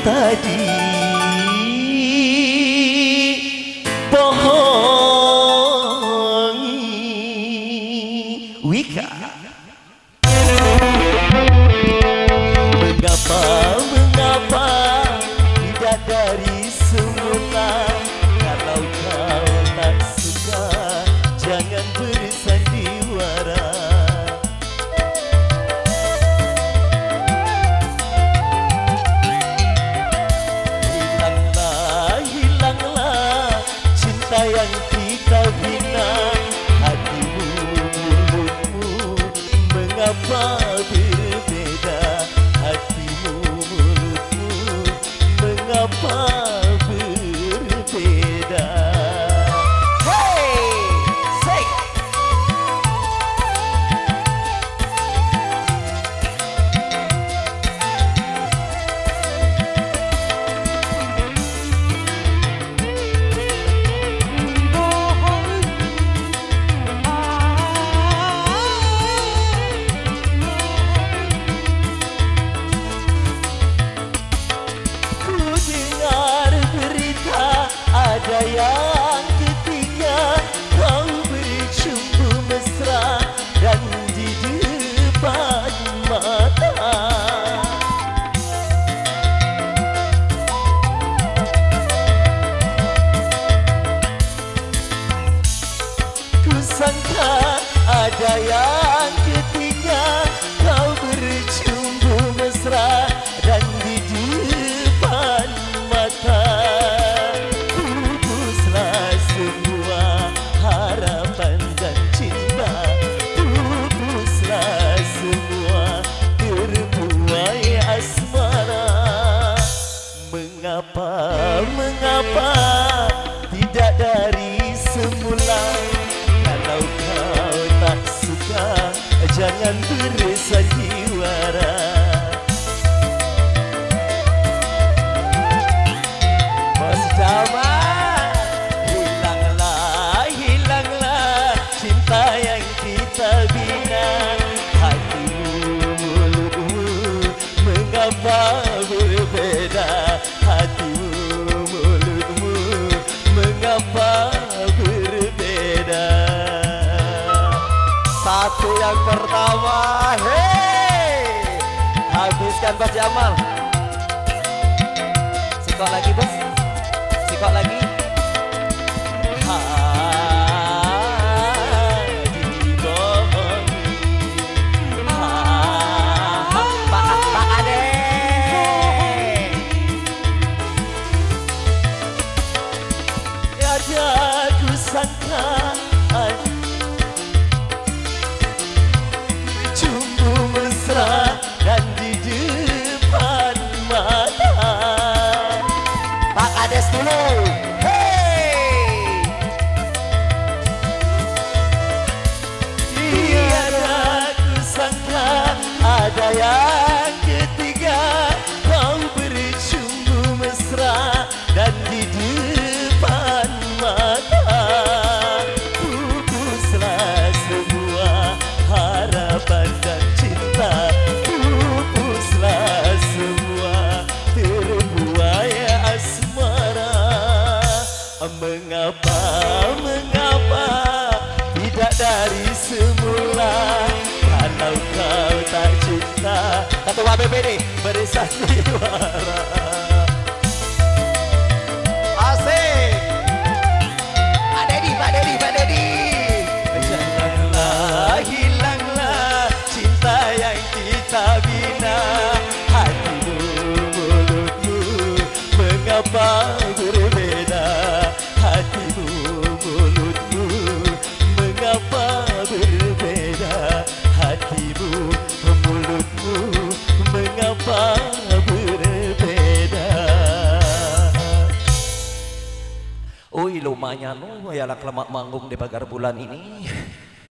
tadi bohongi Wika. Mengapa tidak dari semula? Kalau kau tak suka, jangan bersandiwara. Hilanglah cinta yang kita bina. Hatimu, mulutmu, mengapa berbeda? Hatimu, mulutmu, mengapa berbeda? Hey, say. Ada yang ketiga, kau bercumbu mesra dan di depan mata. Kusangka ada yang ketiga, kau bercumbu mesra dan di depan mata. Semua harapan dan cinta, pupuslah semua terbuai asmara. Mengapa tidak dari semula? Kalau kau tak suka, jangan bersandiwara. Mas Jamal, yang kita bina. Hatimu, mulutmu, mengapa berbeda? Hatimu, mulutmu, mengapa berbeda? Satu yang pertama, hey, habiskan Bos Jamal. Sikok lagi Bos, sikok lagi. Aku sangka cumbu mesra dan di depan mata. Pak Kades dulu, hey. Tiada aku sangka ada yang ketiga, kau bercumbu mesra dan di depan mata. Pupuslah semua harapan dan cinta, pupuslah semua terbuai asmara. Mengapa tidak dari semula? Kalau kau tak cinta, kata WBBD bersandiwara. Janganlah hilanglah cinta yang kita bina. Hatimu, mulutmu, mengapa berbeda? Hatimu, mulutmu, mengapa berbeda? Hatimu, mulutmu, mengapa berbeda? Oi lumayan ya lah kelamak manggung di pagar bulan ini.